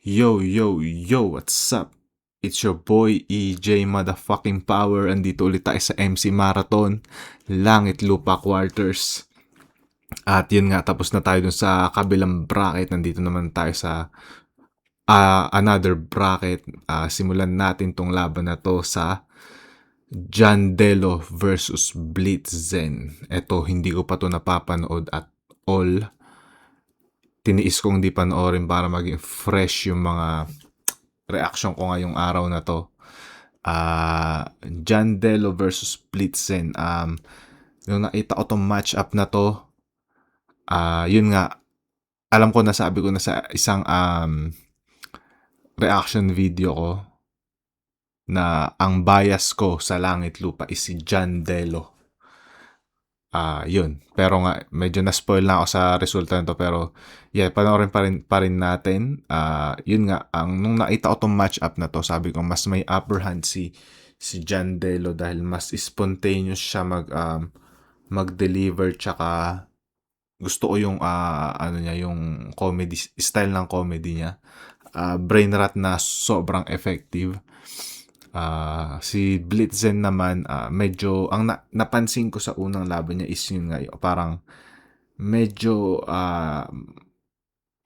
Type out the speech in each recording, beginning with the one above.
Yo, yo, yo, what's up? It's your boy EJ Motherfucking Power. Andito ulit tayo sa MC Marathon, Langit Lupa Quarters. At yun nga, tapos na tayo dun sa kabilang bracket. Nandito naman tayo sa another bracket. Simulan natin tong laban na to sa Jandelo versus Blitzen. Eto, hindi ko pa to napapanood at all. Tiniis kong di panoorin para maging fresh yung mga reaction ko ngayong araw na to. Jandelo versus Blitzen. Nung nakita ko tong matchup na to, yun nga, alam ko, nasabi ko na sa isang reaction video ko na ang bias ko sa Langit Lupa is si Jandelo. Yun. Pero nga, medyo na-spoil na ako sa resulta nito. Pero, yeah, panoorin pa rin natin. Yun nga, nung nakita ko tong match-up na to, sabi ko, mas may upper hand si Jandelo dahil mas spontaneous siya mag-deliver, tsaka gusto ko yung, yung comedy, style ng comedy niya. Brain rot na sobrang effective. Si Blitzen naman, medyo, ang napansin ko sa unang laban niya is yun nga, parang medyo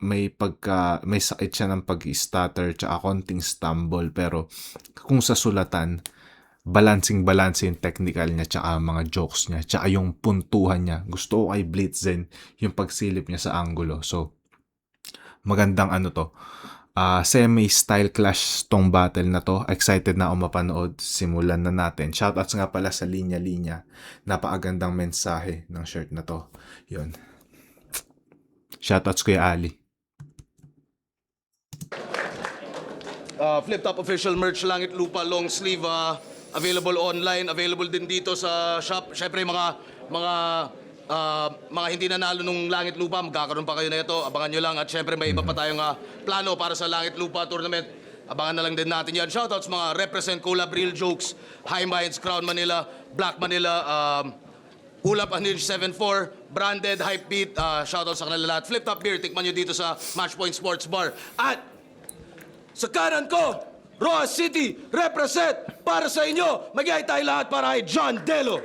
may sakit siya ng pag-stutter tsaka konting stumble, pero kung sa sulatan, balancing yung technical niya tsaka mga jokes niya tsaka yung puntuhan niya. Gusto ko kay Blitzen yung pagsilip niya sa angulo. So, magandang to. Semi-style clash tong battle na to. Excited na ako mapanood. Simulan na natin. Shoutouts nga pala sa Linya Linya. Napakagandang mensahe ng shirt na to. Yun. Shoutouts Kuya Ali. Flip Top official merch Langit Lupa long sleeve, available online, available din dito sa shop. Syempre mga hindi nanalo nung Langit Lupa, magkakaroon pa kayo na ito. Abangan nyo lang. At syempre may iba pa tayong plano para sa Langit Lupa tournament. Abangan na lang din natin yan. Shoutouts mga represent Collab, Real Jokes, High Minds, Crown Manila, Black Manila, Ulap Anil 74, Branded, Hype Beat. Shoutouts sa kanila lahat. Flip Top Beer, tikman nyo dito sa Matchpoint Sports Bar. At sa kanan ko, Roa City, represent para sa inyo. Mag-iay tayo lahat para kay Jandelo.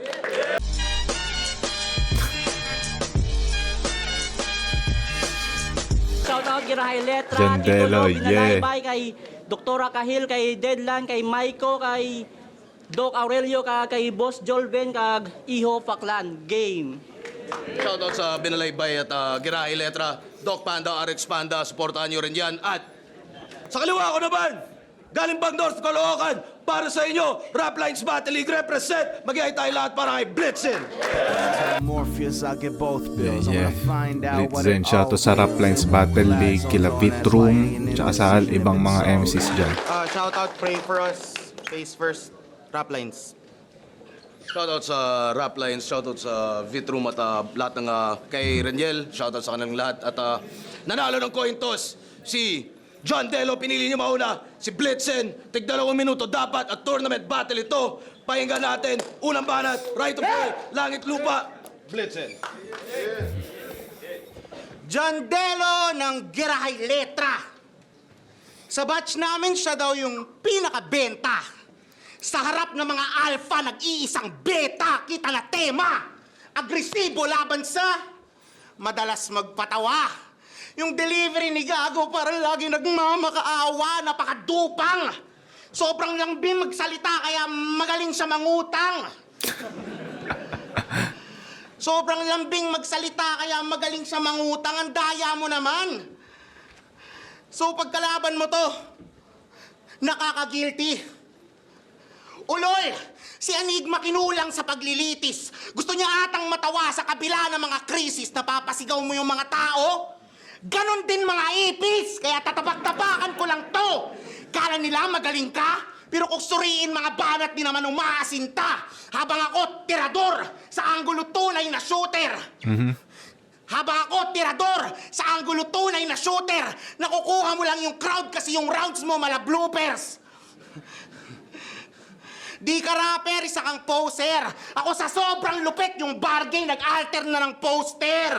Shoutout Girahay Letra, Jandelo, Tito Log, yeah. Pinalaybay, kay Doktora Kahil, kay Deadland, kay Maiko, kay Doc Aurelio, kay Boss Jolven, kag Iho Faklan. Game. Shoutout sa Binalaybay at Girahay Letra, Doc Panda, RX Panda, supportahan nyo rin yan. At sa kaliwa ko naman, galing bang North Caloocan, para sa inyo, Rap Lines Battle League represent. Mag-iay tayo lahat para kay Blitzen. Morpheus, I get both bills. Yeah. I wanna find out what Blitzen, it shoutout sa all Rap Lines is. Battle League, kila Vitroom, tsaka sa ibang mga MCs dyan. Shoutout, pray for us. Face first, Rap Lines. Shoutout sa Rap Lines, shoutout sa Vitroom at lahat ng kay Reniel. Shoutout sa kanilang lahat. At nanalo ng coin toss si Jandelo, pinili niyo mauna. Si Blitzen, tig 2 minuto dapat at tournament battle ito. Pakinggan natin, unang banat, right of way, Langit Lupa, Blitzen. Jandelo ng Girahay Letra. Sa batch namin, siya daw yung pinakabenta. Sa harap ng mga alpha, nag-iisang beta. Kita na tema. Agresibo laban sa madalas magpatawa. Yung delivery ni Gago parang lagi nagmamakaawa, napakadupang. Sobrang lambing magsalita kaya magaling siya mangutang. Sobrang lambing magsalita kaya magaling siya mangutang. Ang daya mo naman. So pagkalaban mo to, nakaka-guilty. Ulol! Si Enigma kinulang sa paglilitis. Gusto niya atang matawa sa kabila ng mga krisis na papasigaw mo yung mga tao. Ganon din mga ipis, kaya tatapak-tapakan ko lang to. Kala nila magaling ka, pero kung suriin mga banat di naman umaasinta. Habang ako, tirador, sa anggulo tunay na shooter. Habang ako, tirador, sa anggulo tunay na shooter. Nakukuha mo lang yung crowd kasi yung rounds mo mala bloopers. Di ka rapper, isa kang poser. Ako sa sobrang lupit, yung bargain nag-alter na ng poster.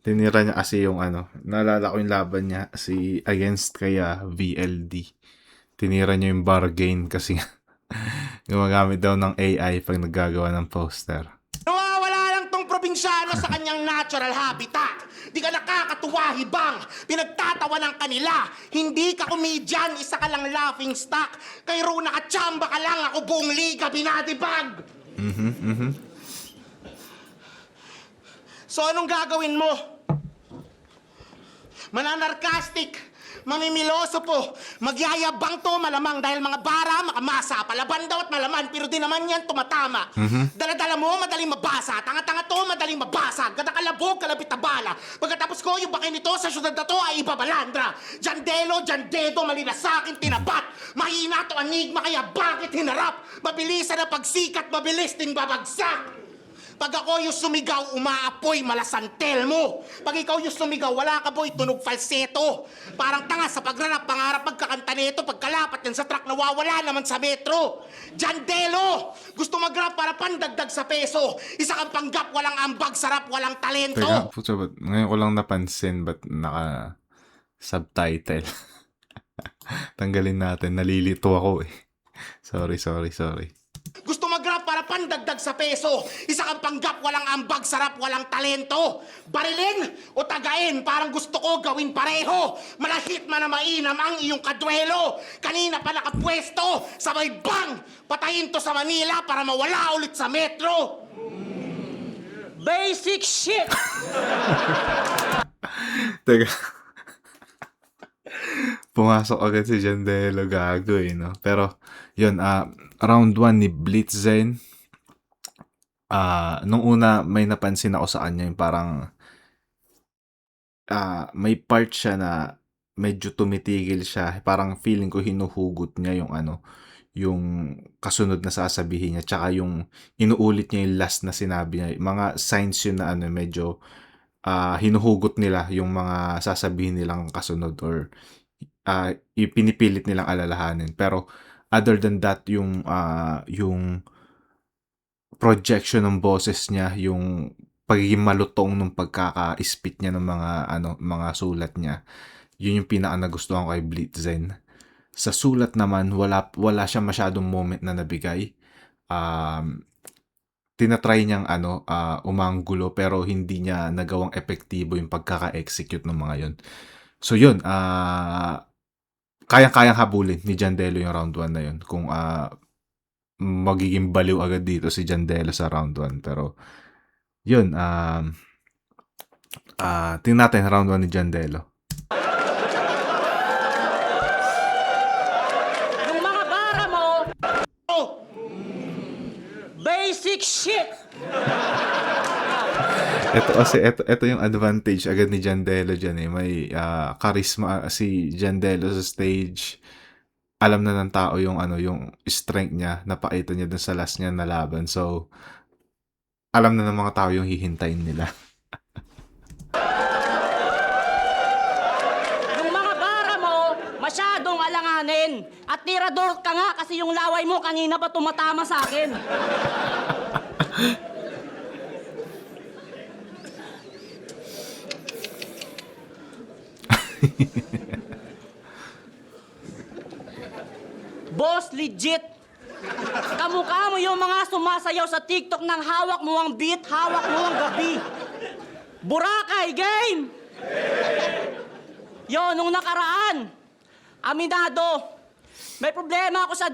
Tinira niya kasi yung ano, naalala ko yung laban niya si against kaya VLD. Tinira niya yung bargain kasi gumagamit daw ng AI pag naggagawa ng poster. Nawawala lang tong probinsyano sa kanyang natural habitat. Di ka nakakatuwa, hibang. Pinagtatawa ng kanila. Hindi ka komedyan, isa ka lang laughing stock. Kay Ro, nakachamba ka lang, ako buong liga, binatibag. So anong gagawin mo? Mananarkastic, mamimiloso po, magyayabang to malamang dahil mga bara, makamasa, palaban daw at malaman, pero di naman yan tumatama. Dala-dala mo, madaling mabasa, tanga-tanga to, madaling mabasa, gadakalabog, kalapit na bala. Pagkatapos ko, yung bakay nito sa syudad na to ay ibabalandra. Jandelo, jandedo, mali na sa'kin, tinapat. Mahina to enigma, kaya bakit hinarap? Mabilisan na pagsikat, mabilis din babagsak. Pag ako yung sumigaw, umaapoy, malasantel mo. Pag ikaw yung sumigaw, wala ka boy, tunog falseto. Parang tanga sa pagrarap, pangarap magkakanta nito. Pagkalapat yan sa truck, nawawala naman sa metro. Jandelo! Gusto mag-rap para pandagdag sa peso. Isa kang panggap, walang ambag, sarap, walang talento. Teka, puto, ba't ngayon ko lang napansin ba't naka-subtitle? Tanggalin natin, nalilito ako eh. Sorry. Gusto mag-rap para pandagdag sa peso. Isa kang panggap, walang ambag, sarap, walang talento. Barilin o tagain, parang gusto ko gawin pareho. Malahit man na mainam ang iyong kadwelo. Kanina pa nakapwesto, sabay bang! Patayin to sa Manila para mawala ulit sa metro. Basic shit! Teka. Pumasok agad si Jandelo, gago eh, no? Pero, yun, round 1 ni Blitzen. Nung una, may napansin ako sa kanya yung parang may part siya na medyo tumitigil siya. Parang feeling ko hinuhugot niya yung yung kasunod na sasabihin niya. Tsaka yung inuulit niya yung last na sinabi niya. Mga signs yun na medyo hinuhugot nila yung mga sasabihin nilang kasunod or ipinipilit nilang alalahanin. Pero other than that, yung projection ng boses niya, yung pagiging malutong ng pagkaka-spit niya ng mga sulat niya, yun yung pinaka nagustuhan ko kay Blitzen. Sa sulat naman, wala siya masyadong moment na nabigay. Tinatry niyang umanggulo pero hindi niya nagawang epektibo yung pagkaka-execute ng mga yun. So yun, kayang-kayang habulin ni Jandelo yung round 1 na yun. Kung magiging baliw agad dito si Jandelo sa round 1. Pero yun, tingnan natin round 1 ni Jandelo. Yung mga bara mo, Oh, basic shit! Ito yung advantage agad ni Jandelo dyan eh. May charisma si Jandelo sa stage. Alam na ng tao yung yung strength niya. Napakita niya dun sa last niya na laban. So, alam na ng mga tao yung hihintayin nila. Yung mga bara mo, masyadong alanganin. At tirador ka nga kasi yung laway mo kanina pa tumatama sa akin. Boss, legit. Kamukha mo yung mga sumasayaw sa TikTok ng hawak mo ang beat, hawak mo ang gabi. Boracay, game! Yo, nung nakaraan, aminado, may problema ako sa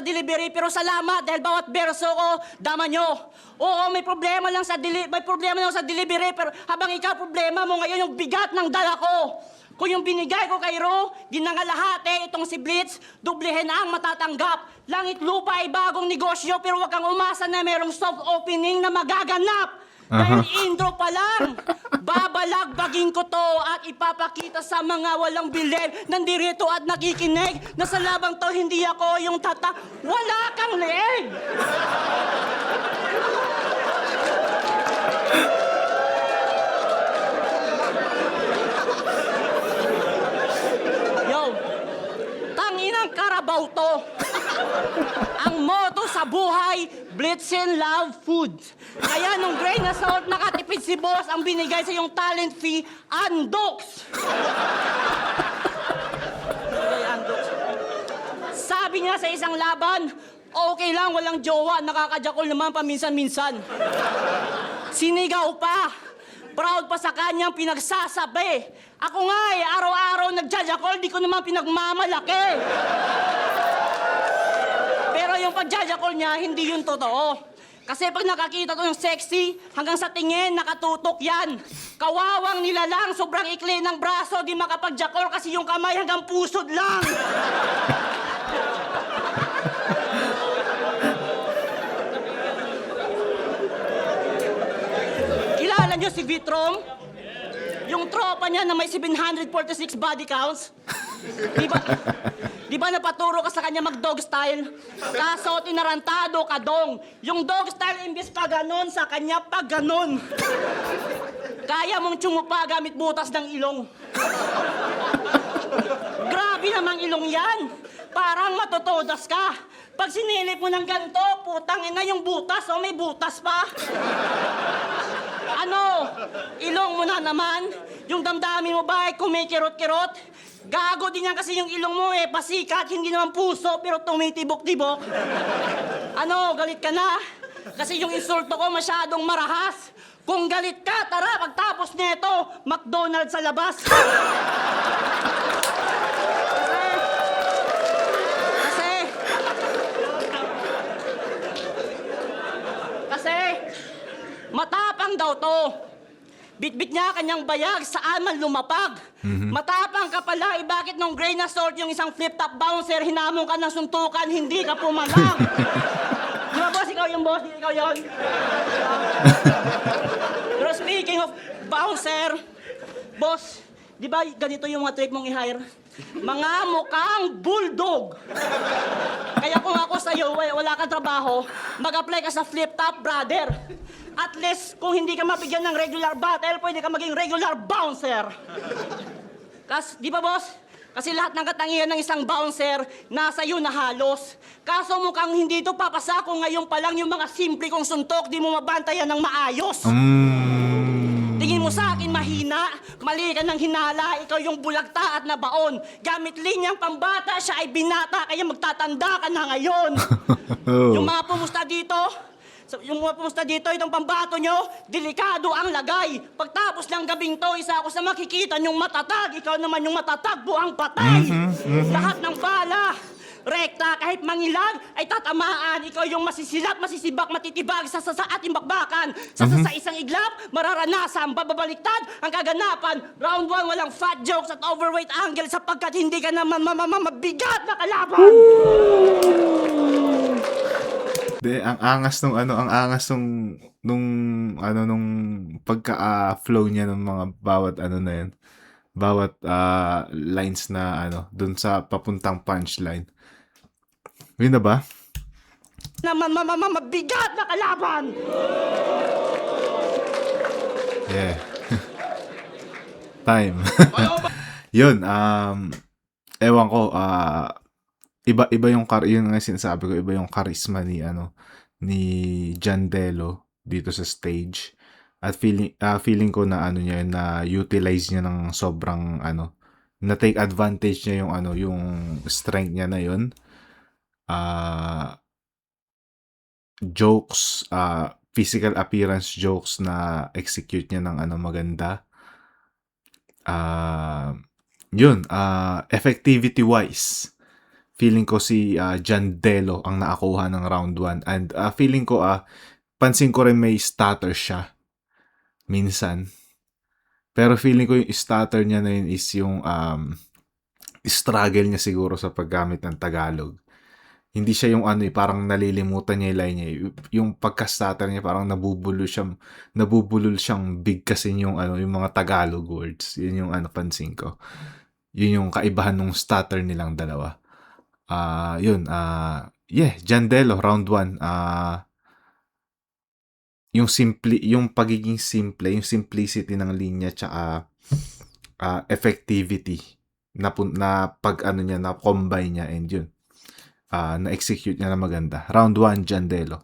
delivery, pero salamat dahil bawat verso ko, dama nyo. Oo, may problema lang sa delivery, pero habang ikaw problema mo ngayon yung bigat ng dala ko. Kung yung binigay ko kay Ro, di na nga lahat itong si Blitz, dublehin ang matatanggap. Langit lupa ay bagong negosyo, pero wag kang umasa na merong soft opening na magaganap. Dahil intro pa lang, babalagbagin ko to at ipapakita sa mga walang bilib, nandirito at nakikinig, na sa labang to hindi ako yung wala kang leeg! Yo, tanginang karab sabaw to. Ang motto sa buhay, Blitzen Love Food. Kaya nung grain na salt, nakatipid si boss, ang binigay sa yung talent fee, Andox. Binigay Andox. Sabi niya sa isang laban, okay lang, walang jowa, nakakajakol naman paminsan-minsan. Sinigaw pa. Proud pa sa kanyang pinagsasabi. Ako nga araw-araw nagjajakol, di ko naman pinagmamalaki. Pero yung pagjajakol niya, hindi yun totoo. Kasi pag nakakita ko yung sexy, hanggang sa tingin, nakatutok yan. Kawawang nilalang, sobrang ikli ng braso, di makapagjakol kasi yung kamay hanggang pusod lang. Kilala niyo si Vitrom? Yung tropa niya na may 746 body counts? Di ba napaturo ka sa kanya mag-dog style? Kaso tinarantado ka dong. Yung dog style imbis pa ganon, sa kanya pa ganon. Kaya mong tsumupa gamit butas ng ilong. Grabe namang ilong yan. Parang matotodas ka. Pag sinilip mo ng ganito, putang ina yung butas, o may butas pa. Ano? Ilong mo na naman? Yung damdamin mo ba ay kumikirot-kirot? Gago din yan kasi yung ilong mo pasikat, hindi naman puso, pero tumitibok-tibok. Ano, galit ka na? Kasi yung insulto ko masyadong marahas. Kung galit ka, tara, pagtapos nito, McDonald's sa labas. Kasi, matapang daw to. Bitbit niya kanyang bayag, saan man lumapag. Matapang ka pala, bakit nung grain na salt yung isang flip-top bouncer, hinamon ka ng suntukan, hindi ka pumalang. Di ba, boss? Ikaw yung boss, di ikaw yun. Pero speaking of bouncer, boss, di ba ganito yung mga trip mong i-hire? Mga mukhang bulldog. Kaya kung ako sa'yo, wala kang trabaho, mag-apply ka sa flip-top, brother. At least, kung hindi ka mabigyan ng regular battle, pwede ka maging regular bouncer. Di ba, boss? Kasi lahat ng katangian ng isang bouncer, nasa iyo na halos. Kaso mukhang hindi ito papasa kung ngayon pa lang yung mga simple kong suntok, di mo mabantayan ng maayos. Tingin mo sa akin mahina, mali ka ng hinala, ikaw yung bulagta at nabaon. Gamit linyang pambata, siya ay binata, kaya magtatanda ka na ngayon. Yung mga pumusta dito, itong pambato nyo, delikado ang lagay. Pagtapos ng gabing to, isa ako sa makikita nyong matatag, ikaw naman yung matatag, buang patay. Lahat ng bala, rekta, kahit mangilag, ay tatamaan. Ikaw yung masisilat, masisibak, matitibag sa ating bakbakan. Sa isang iglap, mararanasan, bababaliktad ang kaganapan. Round 1, walang fat jokes at overweight angle sapagkat hindi ka naman mabigat na kalaban. Ang angas nung pagka-flow niya ng mga bawat na yun. Bawat lines na dun sa papuntang punchline. Yun na ba? Mabigat na kalaban! Yeah. Time. Yun, ewan ko, iba yung yun nga sinasabi ko, iba yung charisma ni Jandelo dito sa stage. At feeling ko na niya na utilize niya ng sobrang na take advantage niya yung strength niya na yun. Jokes, physical appearance jokes na execute niya ng maganda. Yun, effectivity wise, feeling ko si Jandelo ang nakakuha ng round 1. And feeling ko, pansin ko rin may stutter siya. Minsan. Pero feeling ko yung stutter niya na yun is yung struggle niya siguro sa paggamit ng Tagalog. Hindi siya yung parang nalilimutan niya yung line niya. Yung pagka-stutter niya parang nabubulol siyang bigkasin yung yung mga Tagalog words. Yun yung pansin ko. Yun yung kaibahan ng stutter nilang dalawa. Jandelo, round 1. Yung pagiging simple, yung simplicity ng linya, tsaka effectivity na pag niya, na combine niya, and yun. na-execute niya na maganda. Round 1, Jandelo.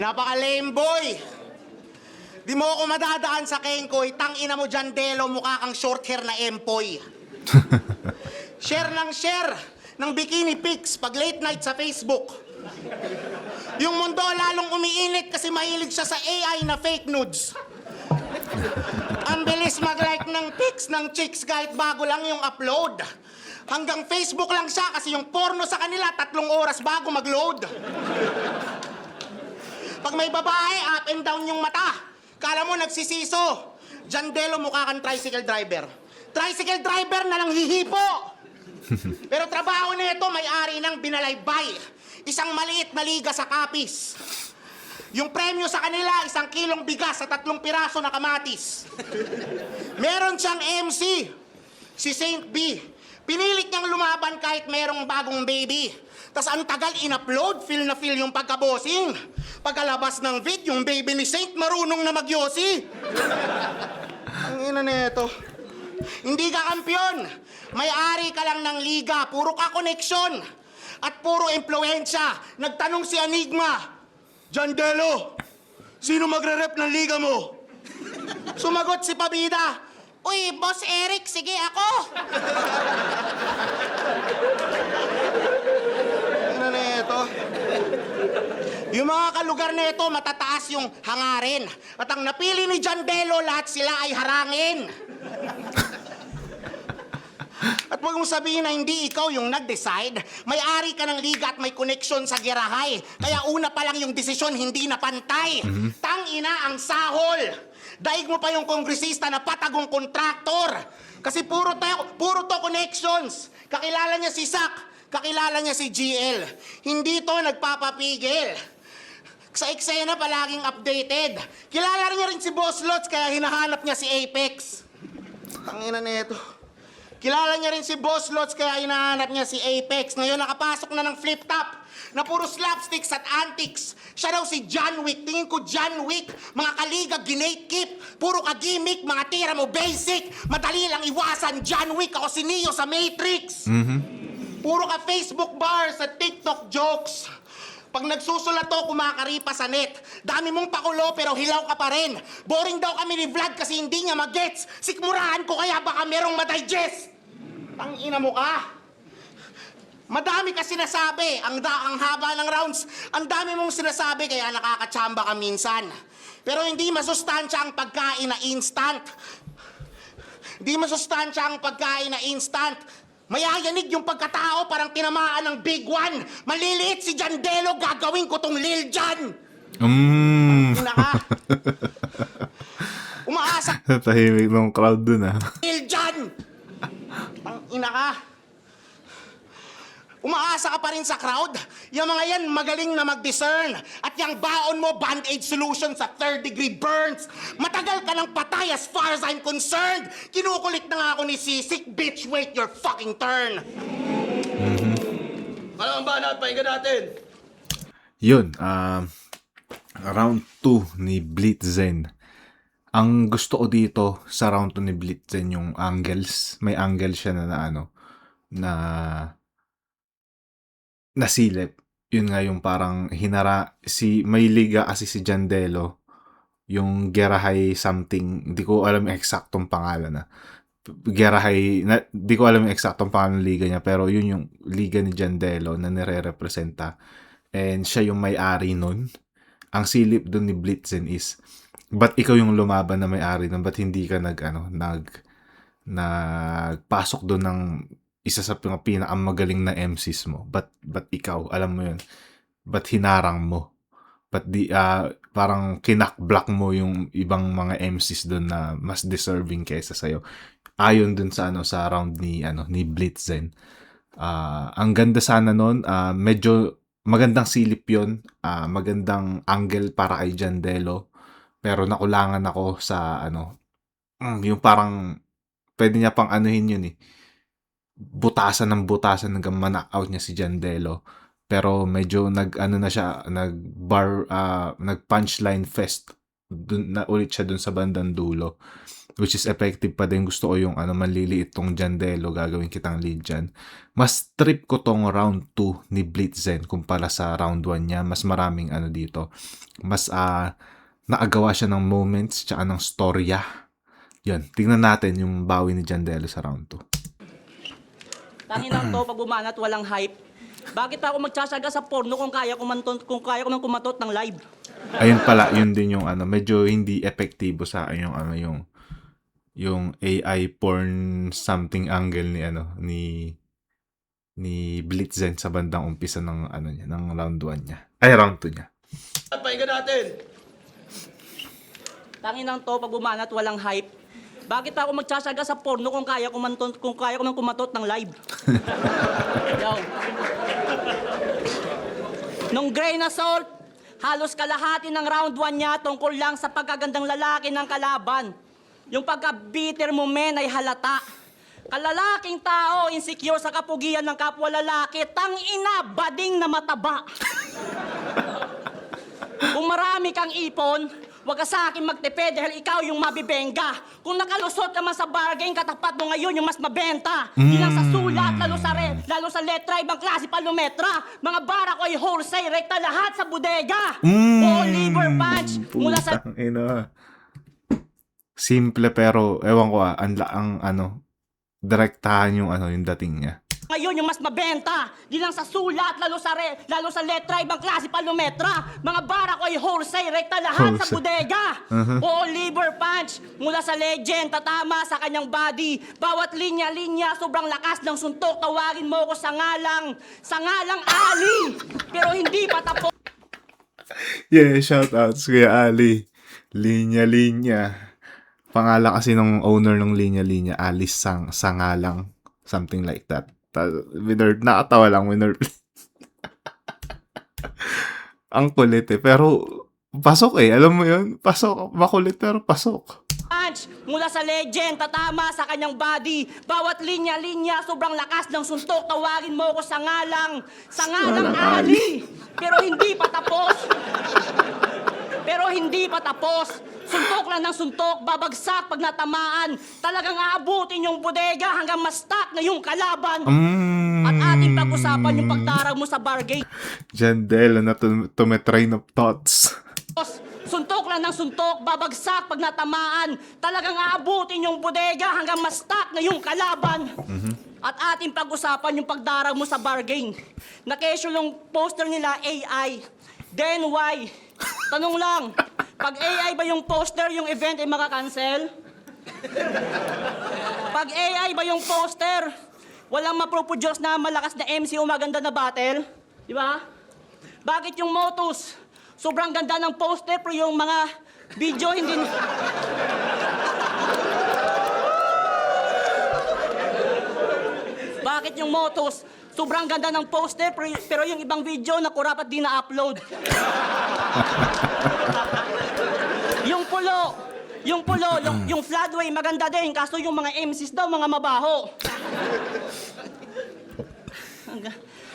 Napaka-lame boy. Di mo ako madadaan sa Kenkoy, tang-ina mo dyan, Delo, mukha kang short hair na empoy. Share ng bikini pics pag late night sa Facebook. Yung mundo lalong umiinit kasi mahilig siya sa AI na fake nudes. Ang bilis mag-like ng pics ng chicks kahit bago lang yung upload. Hanggang Facebook lang siya kasi yung porno sa kanila 3 oras bago mag-load. Pag may babae, up and down yung mata. Kala mo nagsisiso. Jandelo, mukha kang tricycle driver. Tricycle driver na lang hihipo. Pero trabaho nito may-ari ng Binalaybay. Isang maliit na liga sa Kapis. Yung premyo sa kanila, 1 kilong bigas sa 3 piraso na kamatis. Meron siyang MC, si Saint B. Pinilit niyang lumaban kahit merong bagong baby. Tas ang tagal in-upload, feel na feel yung pagkabosing. Pagkalabas ng vid, yung baby ni Saint marunong na magyosi. Ang ina nito. Hindi ka kampiyon. May-ari ka lang ng liga, puro ka koneksyon. At puro impluensya. Nagtanong si Enigma, Jandelo, sino magre-rep ng liga mo? Sumagot si Pabida, uy, Boss Eric, sige ako. Ano na ito? Yung mga kalugar na ito, matataas yung hangarin. At ang napili ni Jandelo, lahat sila ay harangin. At huwag mong sabihin na hindi ikaw yung nag-decide. May-ari ka ng liga at may koneksyon sa gerahay. Kaya una pa lang yung desisyon, hindi na pantay. Tang-ina ang sahol. Daig mo pa yung kongresista na patagong kontraktor. Kasi puro to connections. Kakilala niya si Sak, kakilala niya si GL. Hindi to nagpapapigil. Sa eksena palaging updated. Kilala niya rin si Boss Lots kaya hinahanap niya si Apex. Tangina na ito. Kilala niya rin si Boss Lots kaya hinahanap niya si Apex. Ngayon nakapasok na ng flip top na puro slapsticks at antics. Siya daw si John Wick. Tingin ko John Wick. Mga kaliga, ginate-keep. Puro ka gimmick, mga tira mo basic. Madali lang iwasan John Wick. Ako si Neo sa Matrix. Puro ka Facebook bars at TikTok jokes. Pag nagsusulat to, kumakaripa sa net. Dami mong pakulo pero hilaw ka pa rin. Boring daw kami ni Vlad kasi hindi niya magets. Sikmurahan ko kaya baka merong madigest. Tangina mo ka. Madami ka sinasabi. Ang haba ng rounds. Ang dami mong sinasabi kaya nakakatsamba ka minsan. Pero hindi masustansya ang pagkain na instant. Hindi masustansya ang pagkain na instant. Mayayanig yung pagkatao, parang tinamaan ng big one. Maliliit si Jandelo, gagawin ko tong Lil Jan. Ina ka. Umaasa Tahimik ng crowd dun Lil Jan. Ina ka. Umaasa ka pa rin sa crowd? Yung mga yan magaling na mag-discern. At yung baon mo, band-aid solution sa 3rd-degree burns. Matagal ka ng patay as far as I'm concerned. Kinukulit na nga ako ni Sisik, bitch, wait your fucking turn. Ano ang banat? Pahinga natin. Yun, round 2 ni Blitzen. Ang gusto ko dito sa round 2 ni Blitzen yung angles. May angle siya na nasilip. Yun nga yung parang may liga kasi si Jandelo, yung Gerahay something, hindi ko alam yung eksaktong pangalan Gerahay, di ko alam yung eksaktong pangalan ng liga niya, pero yun yung liga ni Jandelo na nire-representa. And siya yung may-ari nun. Ang silip dun ni Blitzen is, ba't ikaw yung lumaban na may-ari nun? Ba't hindi ka nagpasok dun ng isa sa pinakamagaling na MCs mo? Ba't ikaw? Alam mo yun? Ba't hinarang mo? Ba't parang kinakblock mo yung ibang mga MCs doon na mas deserving kaysa sa'yo? Ayon dun sa round ni Blitzen. Ang ganda sana nun, medyo magandang silip yun, magandang angle para kay Jandelo. Pero nakulangan ako sa yung parang pwede niya pang anuhin yun butasan hanggang ma-knockout niya si Jandelo. Pero medyo nag-punchline fest. Dun na ulit siya dun sa bandang dulo. which is effective pa din. Gusto ko yung manliliit tong Jandelo, gagawin kitang lead dyan. Mas trip ko tong round 2 ni Blitzen kumpara sa round 1 niya. Mas maraming dito. Mas naagawa siya ng moments tsaka ng storya. Yun, tingnan natin yung bawi ni Jandelo sa round 2. Tangin lang to, pag bumanat, walang hype. Bakit pa ako magtsatsaga sa porno kung kaya ko nang kumatot ng live? Ayun pala, yun din yung medyo hindi epektibo sa akin yung AI porn something angle ni Blitzen sa bandang umpisa ng niya, ng round 1 niya. Ay, round 2 niya. At pahinga natin. Tangin lang to, pag bumanat, walang hype. Bakit pa ako magtsatsaga sa porno kung kaya ko nang kumatot ng live? Yo. Nung grain na salt, halos kalahati ng round 1 niya tungkol lang sa pagkagandang lalaki ng kalaban. Yung pagka-bitter mo men ay halata. Kalalaking tao, insecure sa kapugian ng kapwa lalaki, tang-ina, bading na mataba. Kung marami kang ipon, huwag ka sa akin magtipid dahil ikaw yung mabibenga. Kung nakalusot ka man sa bargain, katapat mo ngayon yung mas mabenta. Di lang sa sulat, lalo sa letra, ibang klase palumetra. Mga bara ko ay wholesale, rekta lahat sa bodega. O liver punch, mula sa... Putang ina. Simple pero, ewan ko direktahan yung dating niya. Ngayon yung mas mabenta. Di lang sa sulat, lalo sa letra, ibang klase palumetra. Mga bara ko ay wholesale, rekta lahat sa Wholesale. bodega. O liver punch, mula sa legend, tatama sa kanyang body. Bawat linya-linya, sobrang lakas ng suntok. Tawagin mo ko sa ngalang Ali. Pero hindi pa tapos. Yeah, shoutouts Kuya Ali. Linya-linya. Pangalan kasi ng owner ng linya-linya, Alice Sangalang. Something like that. Nakatawa lang, ang kulit pero pasok alam mo yun? Pasok, makulit pero pasok. Punch, mula sa legend, tatama sa kanyang body. Bawat linya-linya, sobrang lakas ng suntok. Tawagin mo ko sa ngalang Ali. Pero hindi pa tapos. Suntok lang ng suntok, babagsak pag natamaan. Talagang aabutin yung bodega hanggang ma-stop na yung kalaban. At ating pag-usapan yung pagdarag mo sa bargain. Jandelo na tumetrain of thoughts. Suntok lang ng suntok, babagsak pag natamaan. Talagang aabutin yung bodega hanggang ma-stop na yung kalaban. At ating pag-usapan yung pagdarag mo sa bargain. Na-casual yung poster nila AI. Then why? Tanong lang, pag AI ba yung poster, yung event ay makakancel? Pag AI ba yung poster, walang maproproduce na malakas na MC o maganda na battle? Di ba? Bakit yung Motus? Sobrang ganda ng poster pero yung mga video hindi... Bakit yung Motus? Sobrang ganda ng poster pero yung ibang video nakurap at di na-upload. Yung pulo, yung floodway maganda din kaso yung mga MCs daw mga mabaho.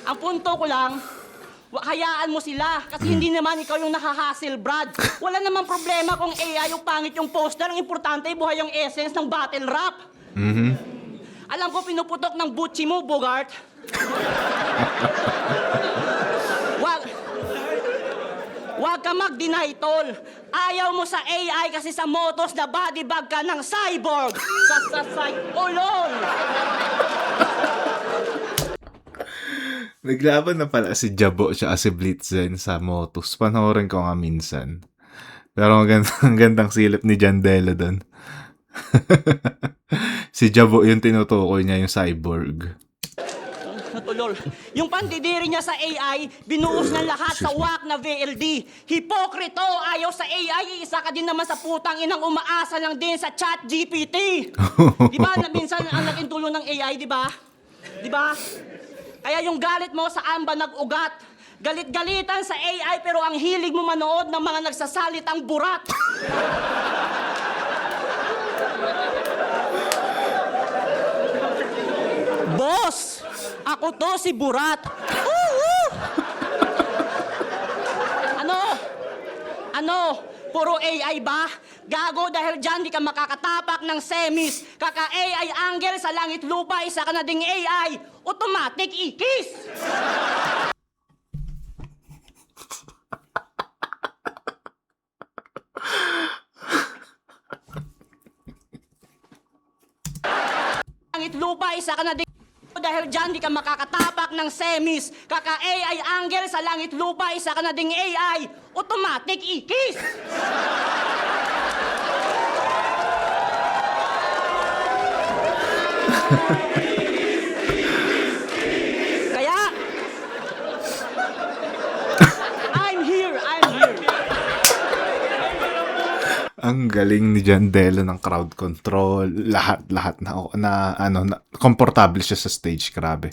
Ang punto ko lang, hayaan mo sila kasi hindi naman ikaw yung nakahassle, Brad. Wala namang problema kung AI yung pangit yung poster. Ang importante buhay yung essence ng battle rap. Alam ko pinuputok ng butchi mo, Bogart. Wag ka mag-deny, tol. Ayaw mo sa AI kasi sa Motos na body bag ka ng cyborg. Ulol! Naglaban na pala si Jabo siya si Blitzen sa Motus. Panoorin ko nga minsan. Pero ang gandang silip ni Jandelo doon. Si Jabo yung tinutukoy niya yung cyborg. Natulol. Yung pandidiri niya sa AI, binuhos ng lahat sa WAC na VLD. Hipokrito, ayaw sa AI, isa ka din naman sa putang inang umaasa lang din sa chat GPT. Di ba na minsan ang naging tulo ng AI, di ba? Di ba? Kaya yung galit mo saan ba nag-ugat? Galit-galitan sa AI pero ang hilig mo manood ng mga nagsasalitang burat. Boss! Ako to si Burat. Ano? Puro AI ba? Gago, dahil dyan di ka makakatapak ng semis. Kaka-AI angle sa langit lupa, isa ka na ding AI. Automatic ikis! Langit lupa, isa ka na ding dahil dyan di ka makakatapak ng semis. Kaka-AI angle sa langit lupa, isa ka na ding AI. Automatic ikis! Kaya, I'm here. Ang galing ni Jandelo ng crowd control, lahat na komportable siya sa stage, grabe.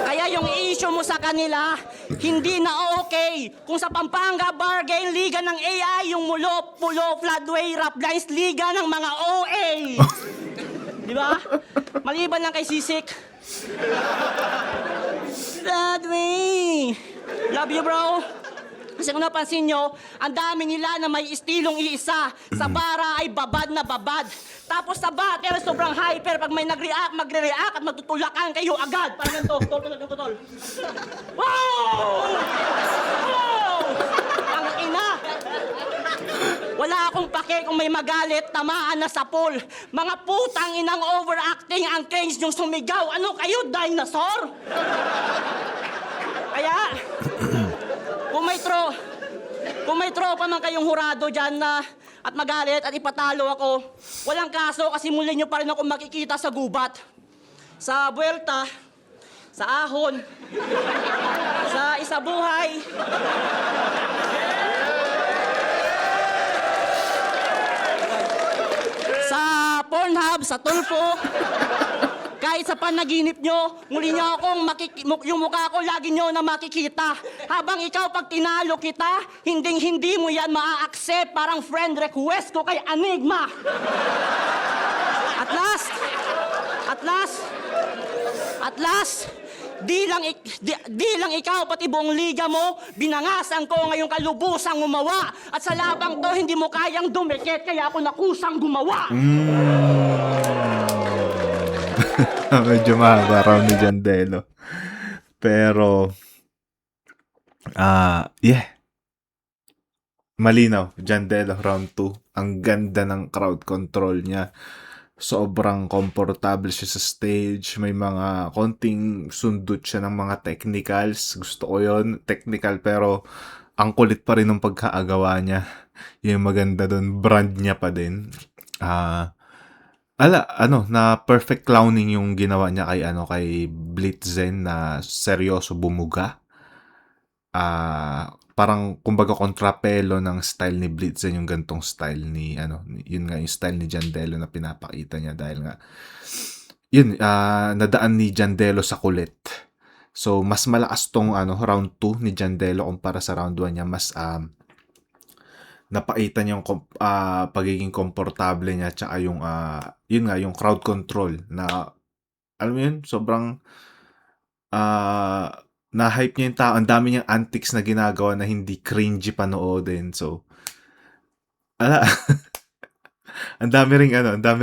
Kaya yung issue mo sa kanila, hindi na okay. Kung sa Pampanga Bargain, liga ng AI, yung Mulop, Pulo, Floodway, Raplines, liga ng mga OA. Di ba? Maliban lang kay Sisik. Floodway. Love you, bro. Kasi kung napansin nyo, ang dami nila na may estilong iisa. Sa bara ay babad na babad. Tapos sa battle, sobrang hyper. Pag may nag-react, magre-react at magtutulakan kayo agad. Parang ganito, tol. Wow! Wow! Ang ina! Wala akong pake kung may magalit, tamaan na sa pool. Mga putang inang overacting ang cringe yung sumigaw. Ano kayo, dinosaur? Kaya, kung may tropa man kayong hurado dyan na at magalit at ipatalo ako, walang kaso kasi muli nyo pa rin ako makikita sa gubat. Sa buwelta, sa ahon, sa isabuhay. Sa Pornhub, sa Tulfo. Kahit sa panaginip nyo, muli nyo akong yung mukha ko lagi nyo na makikita. Habang ikaw pag tinalo kita, hindi mo yan maa-accept. Parang friend request ko kay Enigma. At last, di lang ikaw, pati buong liga mo, binangasan ko ngayong kalubusang gumawa. At sa labang to, hindi mo kayang dumikit, kaya ako nakusang gumawa. Medyo mahaba raw ni Jandelo. Pero, malinaw. Jandelo round 2. Ang ganda ng crowd control niya. Sobrang komportable siya sa stage. May mga konting sundot siya ng mga technicals. Gusto ko yon, technical, pero ang kulit pa rin ng pagkaagawa niya. Yung maganda doon, brand niya pa din. Na perfect clowning yung ginawa niya kay Blitzen na seryoso bumuga. Parang kumbaga kontrapelo ng style ni Blitzen yung gantong style yun nga yung style ni Jandelo na pinapakita niya dahil nga yun, nadaan ni Jandelo sa kulit. So mas malakas tong round 2 ni Jandelo kumpara sa round 1 niya, mas napakita niya yung pagiging komportable niya tsaka yung yun nga yung crowd control na alam mo yun, sobrang na-hype niya yung tao. Ang dami niyang antics na ginagawa na hindi cringy panoodin. So ang dami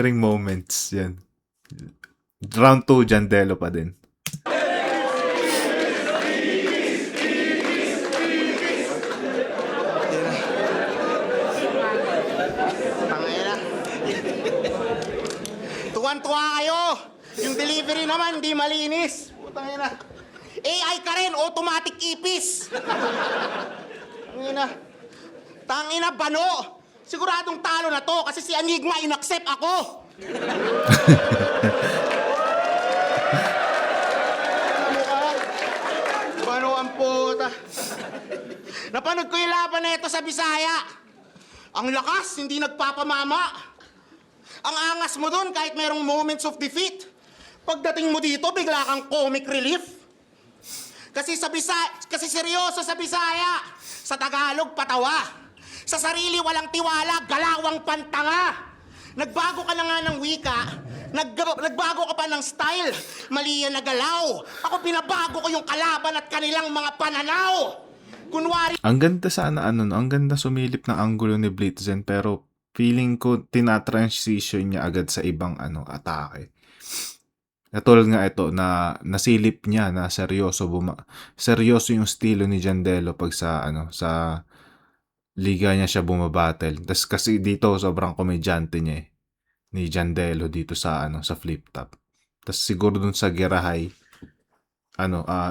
ring moments yan. Round 2 Jandelo pa din. Tuwan-tuwa kayo. Yung delivery naman, di malinis. Putang ina. AI ka rin, automatic ipis. Tangina, bano. Siguradong talo na to kasi si Enigma inaccept ako. Bano ang puta. Napanood ko yung laban na ito sa Bisaya. Ang lakas, hindi nagpapamama. Ang angas mo doon kahit merong moments of defeat. Pagdating mo dito, bigla kang comic relief. Kasi seryoso sa Bisaya. Sa Tagalog, patawa. Sa sarili, walang tiwala, galawang pantanga. Nagbago ka na nga ng wika. Nagbago ka pa ng style. Mali yan na galaw. Ako pinabago ko yung kalaban at kanilang mga pananaw. Kunwari Ang ganda sana ano, no, ang ganda sumilip ng anggulo ni Blitzen pero feeling ko tinatransition niya agad sa ibang ano, atake. Katulad nga ito na nasilip niya na seryoso yung estilo ni Jandelo pag sa ano sa liga niya siya bumabattle. Tas kasi dito sobrang komedyante niya ni Jandelo dito sa ano sa flip top. Tas siguro dun sa Gerahay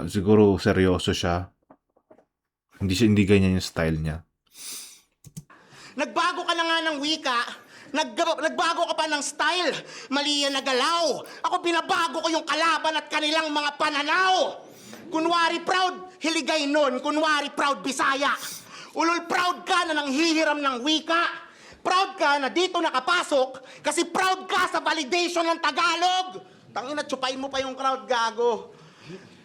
siguro seryoso siya. Hindi ganyan yung style niya. nagbago ka na nga ng wika, nagbago ka pa ng style, mali yan na galaw. Ako binabago ko yung kalaban at kanilang mga pananaw. Kunwari proud, Hiligay nun. Kunwari proud, Bisaya. Ulol, proud ka na nanghihiram ng wika. Proud ka na dito nakapasok kasi proud ka sa validation ng Tagalog. Tangina, tsupain mo pa yung crowd, gago.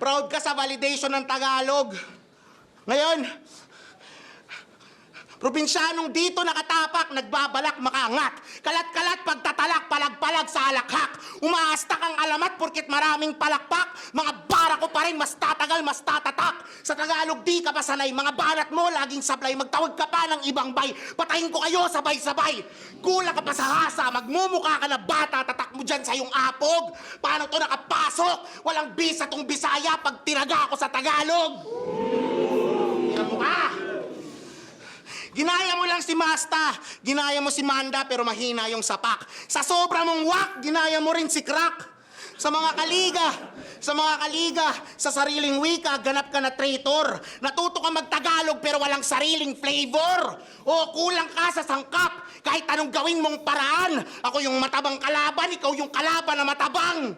Proud ka sa validation ng Tagalog. Ngayon, probinsyanong dito nakatapak, nagbabalak makaangat. Kalat-kalat, pagtatalak, palag-palag sa alakhak. Umaastak ang alamat porkit maraming palakpak. Mga bara ko pa rin, mas tatagal, mas tatatak. Sa Tagalog di ka pa sanay, mga banat mo laging sablay. Magtawag ka pa ng ibang bay, patayin ko kayo sabay-sabay. Kulang ka pa sa hasa, magmumukha ka na bata, tatak mo dyan sa iyong apog. Paano to nakapasok? Walang bisa tong Bisaya pag tinaga ako sa Tagalog. Tingnan mo ka! Ginaya mo lang si Masta, ginaya mo si Manda, pero mahina yung sapak. Sa sobra mong wak, ginaya mo rin si Crack. Sa mga kaliga, sa sariling wika, ganap ka na traitor. Natuto ka magtagalog pero walang sariling flavor. O kulang ka sa sangkap, kahit anong gawin mong paraan. Ako yung matabang kalaban, ikaw yung kalaban na matabang.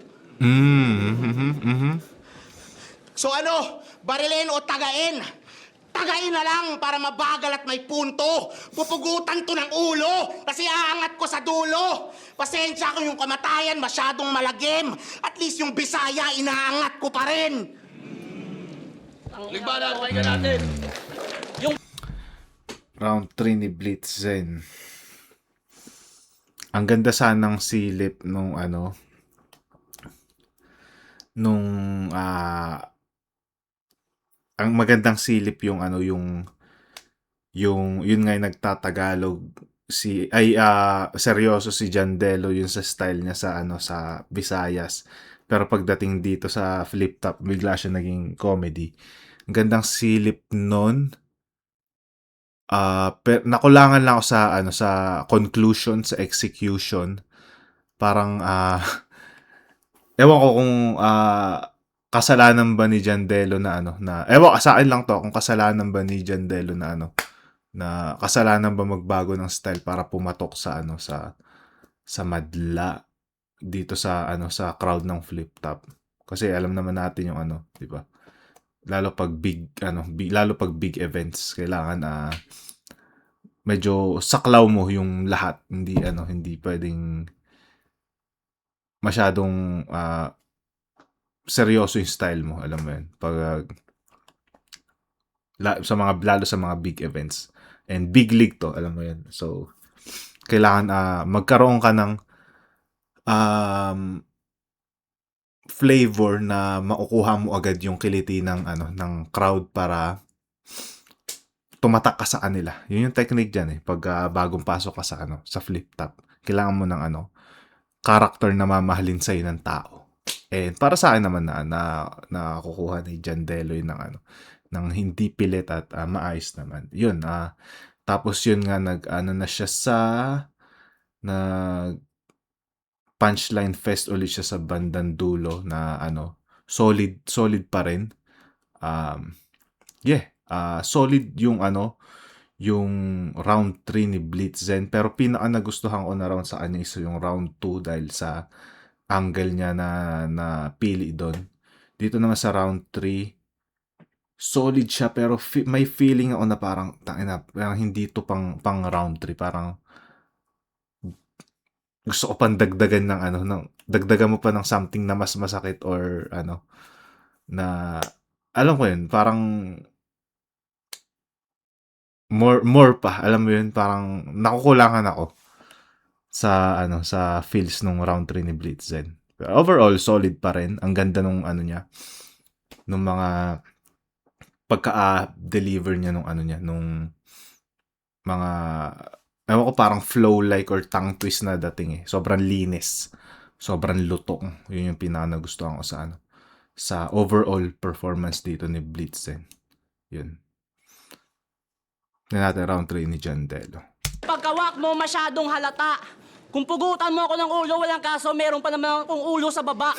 So ano, barilin o tagain? Tagain na lang para mabagal at may punto. Pupugutan to ng ulo kasi aangat ko sa dulo. Pasensya ko yung kamatayan masyadong malagim. At least yung Bisaya inaangat ko pa rin. Ligbanan, pahinga natin. Round 3 ni Blitzen. Ang ganda sanang silip nung ang magandang silip yung yun nga yung nagtatagalog seryoso si Jandelo yun sa style niya sa Visayas. Pero pagdating dito sa flip top, bigla siya naging comedy. Ang gandang silip nun. Pero nakulangan lang ako sa conclusion, sa execution. Parang ewan ko kung kasalanan ba ni Jandelo ewan, sa akin lang to, kung kasalanan ba ni Jandelo na kasalanan ba magbago ng style para pumatok sa madla dito sa crowd ng flip top. Kasi alam naman natin yung di ba? Lalo pag big events, kailangan medyo saklaw mo yung lahat. Hindi pwedeng masyadong seryoso yung style mo, alam mo yun. Pag lalo sa mga big events. And big league to, alam mo yun. So, kailangan magkaroon ka ng flavor na makukuha mo agad yung kiliti ng crowd para tumatak ka sa kanila. Yun yung technique dyan pag bagong pasok ka sa flip top. Kailangan mo ng character na mamahalin sa'yo ng tao. And para sa akin naman na kukuha ni Jandelo yun ng hindi pilit at maayos naman. Yun, tapos yun nga na siya nag punchline fest ulit siya sa bandang dulo na solid pa rin. Solid yung round 3 ni Blitzen, pero pinaka nagustuhan ko na round sa kanya is yung round 2 dahil sa angle niya na pili doon. Dito naman sa round 3, solid siya pero may feeling ako na parang hindi to pang round 3, parang gusto ko pang dagdagan dagdagan mo pa ng something na mas masakit or na alam ko yun, parang more pa, alam mo yun, parang nakukulangan ako sa feels nung round 3 ni Blitzen. Pero overall solid pa rin. Ang ganda nung niya, nung mga pagka-deliver niya nung ano niya, nung mga, ewan ko, parang flow-like or tongue twist na dating eh. Sobrang linis. Sobrang lutong. Yun yung pinaka-nagustuhan ko sa ano, sa overall performance dito ni Blitzen. Yun. Na natin round 3 ni Jandello. Pagkawak mo masyadong halata. Kung pugutan mo ako ng ulo, walang kaso, meron pa naman akong ulo sa baba.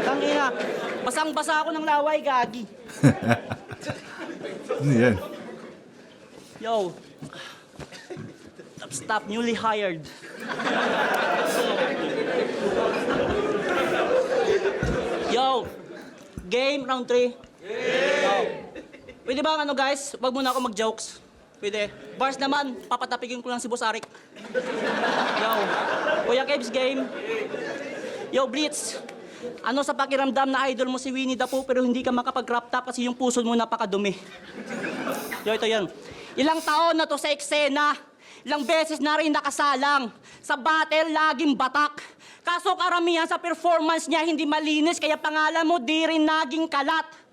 Tangina, basang-basa ako ng laway, gagi. Ano yan? Yo. Stop, newly hired. Yo. Game, round 3. Yo. Pwede ba ano guys, wag muna ako mag-jokes. Pwede. Bars naman, papatapigin ko lang si Boss Arik. Yo. Kuya Kebs, game. Yo, Blitz. Ano sa pakiramdam na idol mo si Winnie the Pooh pero hindi ka makapag-crop top kasi yung puso mo napakadumi? Yo, ito yan. Ilang taon na to sa eksena. Ilang beses na rin nakasalang. Sa battle, laging batak. Kaso karamihan sa performance niya hindi malinis kaya pangalan mo di rin naging kalat.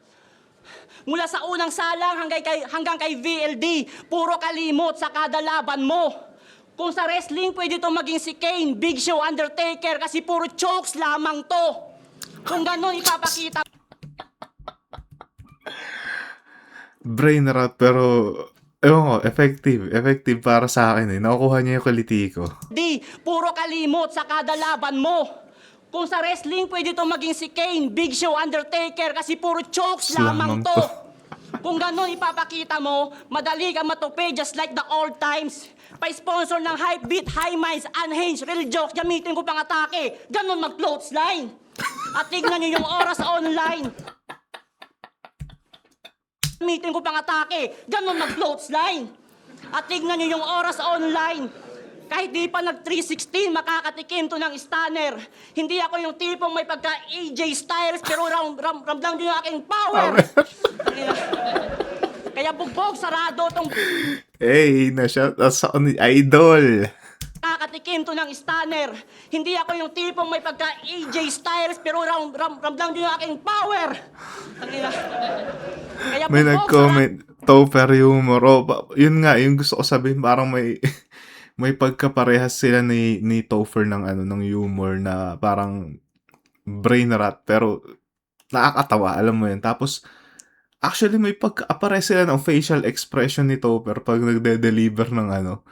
Mula sa unang salang hanggang kay VLD, puro kalimot sa kada laban mo. Kung sa wrestling, pwede to maging si Kane, Big Show, Undertaker kasi puro chokes lamang to. Kung ganun, ipapakita Brain rot, pero ewan ko, effective. Effective para sa akin eh. Nakukuha niya yung quality ko. puro kalimot sa kada laban mo. Kung sa wrestling, pwede to maging si Kane, Big Show, Undertaker kasi puro chokes lamang to. Kung ganun ipapakita mo, madali ka matupi just like the old times. Pa-sponsor ng Hype Beat, High Minds, Unhinged, Real Jokes, gamitin ko pang atake. Ganun mag-clothesline. At tignan nyo yung oras online. Gamitin ko pang atake. Ganun mag-clothesline. At tignan nyo yung oras online. Kahit di pa nag-316, makakatikim to ng stunner. Hindi ako yung tipong may pagka-AJ Styles, pero ramdam nyo yung aking power. Kaya bugbog, sarado tong Hey, na-shout out sa ni Idol. makakatikim to ng stunner. Hindi ako yung tipong may pagka-AJ Styles, pero ramdam nyo yung aking power. Kaya May bugbog, nag-comment, Topper humor. Oh, yun nga, yung gusto ko sabihin, parang may may pagkaparehas sila ni Topher ng ano, ng humor na parang brain rot, pero nakakatawa, alam mo yun. Tapos, actually, may pagka-aparehas sila ng facial expression ni Topher pag nagde-deliver ng ano,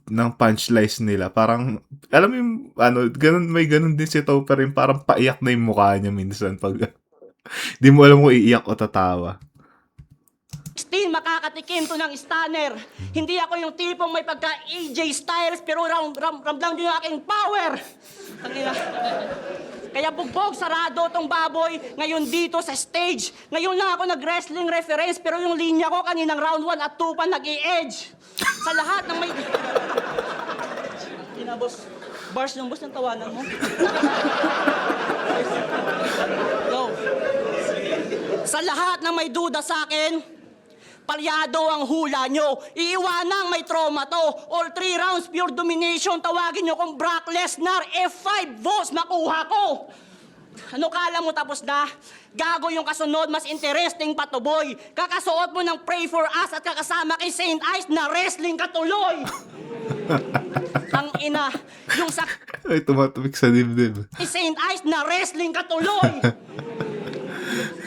ng punchlines nila. Parang, alam mo yung, ano, may ganun din si Topher, yung parang paiyak na yung mukha niya minsan pag, di mo alam kung iiyak o tatawa. 16, makakatikim to ng stunner. Hindi ako yung tipong may pagka-AJ Styles, pero ramdam nyo yung aking power. Kaya bugbog, sarado tong baboy ngayon dito sa stage. Ngayon lang ako nag-wrestling reference, pero yung linya ko kaninang round 1 at 2 pa nag-i-edge. Sa lahat ng may... Boss. Bars yung boss ng tawanan mo. Yo. Sa lahat ng may duda sa akin, palyado ang hula nyo. Iiwanang may trauma to. All 3 rounds, pure domination. Tawagin nyo kung Brock Lesnar. F5 votes makuha ko. Ano kala mo tapos na? Gago yung kasunod, mas interesting pa to, boy. Kakasuot mo ng Pray For Us at kakasama kay Saint Ice na wrestling katuloy. Ang ina, yung sa Ay, tumatumik sa dibdib. Saint Ice na wrestling katuloy.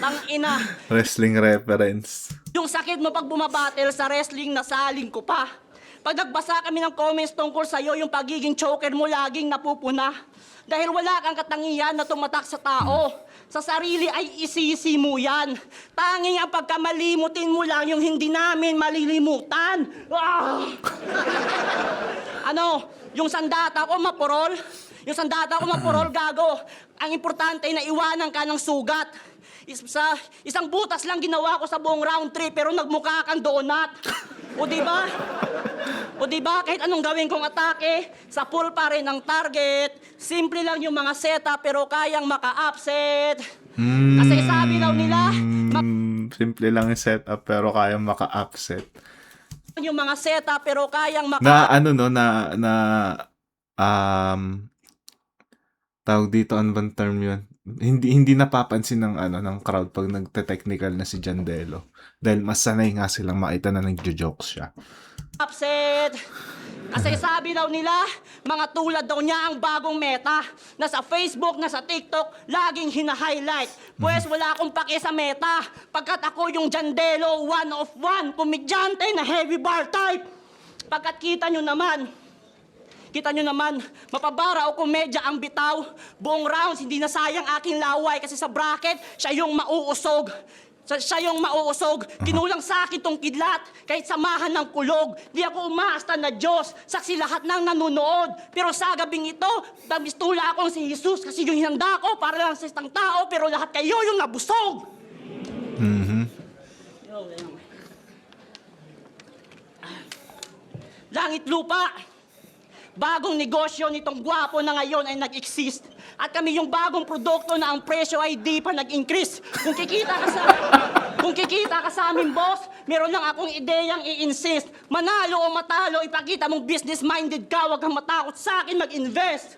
Ang ina. Wrestling reference. Yung sakit mo pag bumabattle sa wrestling, nasaling ko pa. Pag nagbasa kami ng comments tungkol sa'yo, yung pagiging choker mo laging napupuna. Dahil wala kang katangian na tumatak sa tao. Sa sarili ay isisi mo yan. Tanging ang pagkamalimutin mo lang yung hindi namin malilimutan. Ah! Ano, yung sandata ko mapurol? Yung sandata ko mapurol, gago. Ang importante na iwanan ka ng sugat. Isang butas lang ginawa ko sa buong round 3 pero nagmukha kang donut. O diba? O diba, kahit anong gawin kong atake, sa pull pa rin ang target. Simple lang yung mga setup pero kayang maka-upset. Kasi sabi daw nila, Simple lang yung setup pero kayang maka-upset. yung mga setup pero kayang Na ano no, tawag dito, ano bang term yun? hindi napapansin ng ng crowd pag nagte-technical na si Jandelo. Dahil mas sanay nga silang makita na nagjo-jokes siya. upset. Kasi sabi daw nila, mga tulad daw niya ang bagong meta. Nasa Facebook, nasa TikTok, laging hina-highlight. Pues wala akong pake sa meta. Pagkat ako yung Jandelo, one of one, komedyante na heavy bar type. Pagkat kita nyo naman, mapabara o komedya ang bitaw. Buong rounds, hindi na sayang aking laway kasi sa bracket, siya yung mauusog. Kinulang sa akin tong kidlat, kahit samahan ng kulog. Di ako umaasta na Diyos, saksi lahat ng nanunood. Pero sa gabing ito, nabistula akong si Jesus kasi yung hinanda ko para lang sa isang tao, pero lahat kayo yung nabusog. Langit lupa, bagong negosyo nitong gwapo na ngayon ay nag-exist. At kami yung bagong produkto na ang presyo ay di pa nag-increase. Kung kikita ka sa amin, boss, meron lang akong ideyang i-insist. Manalo o matalo, ipakita mong business-minded ka, huwag kang matakot sa akin mag-invest.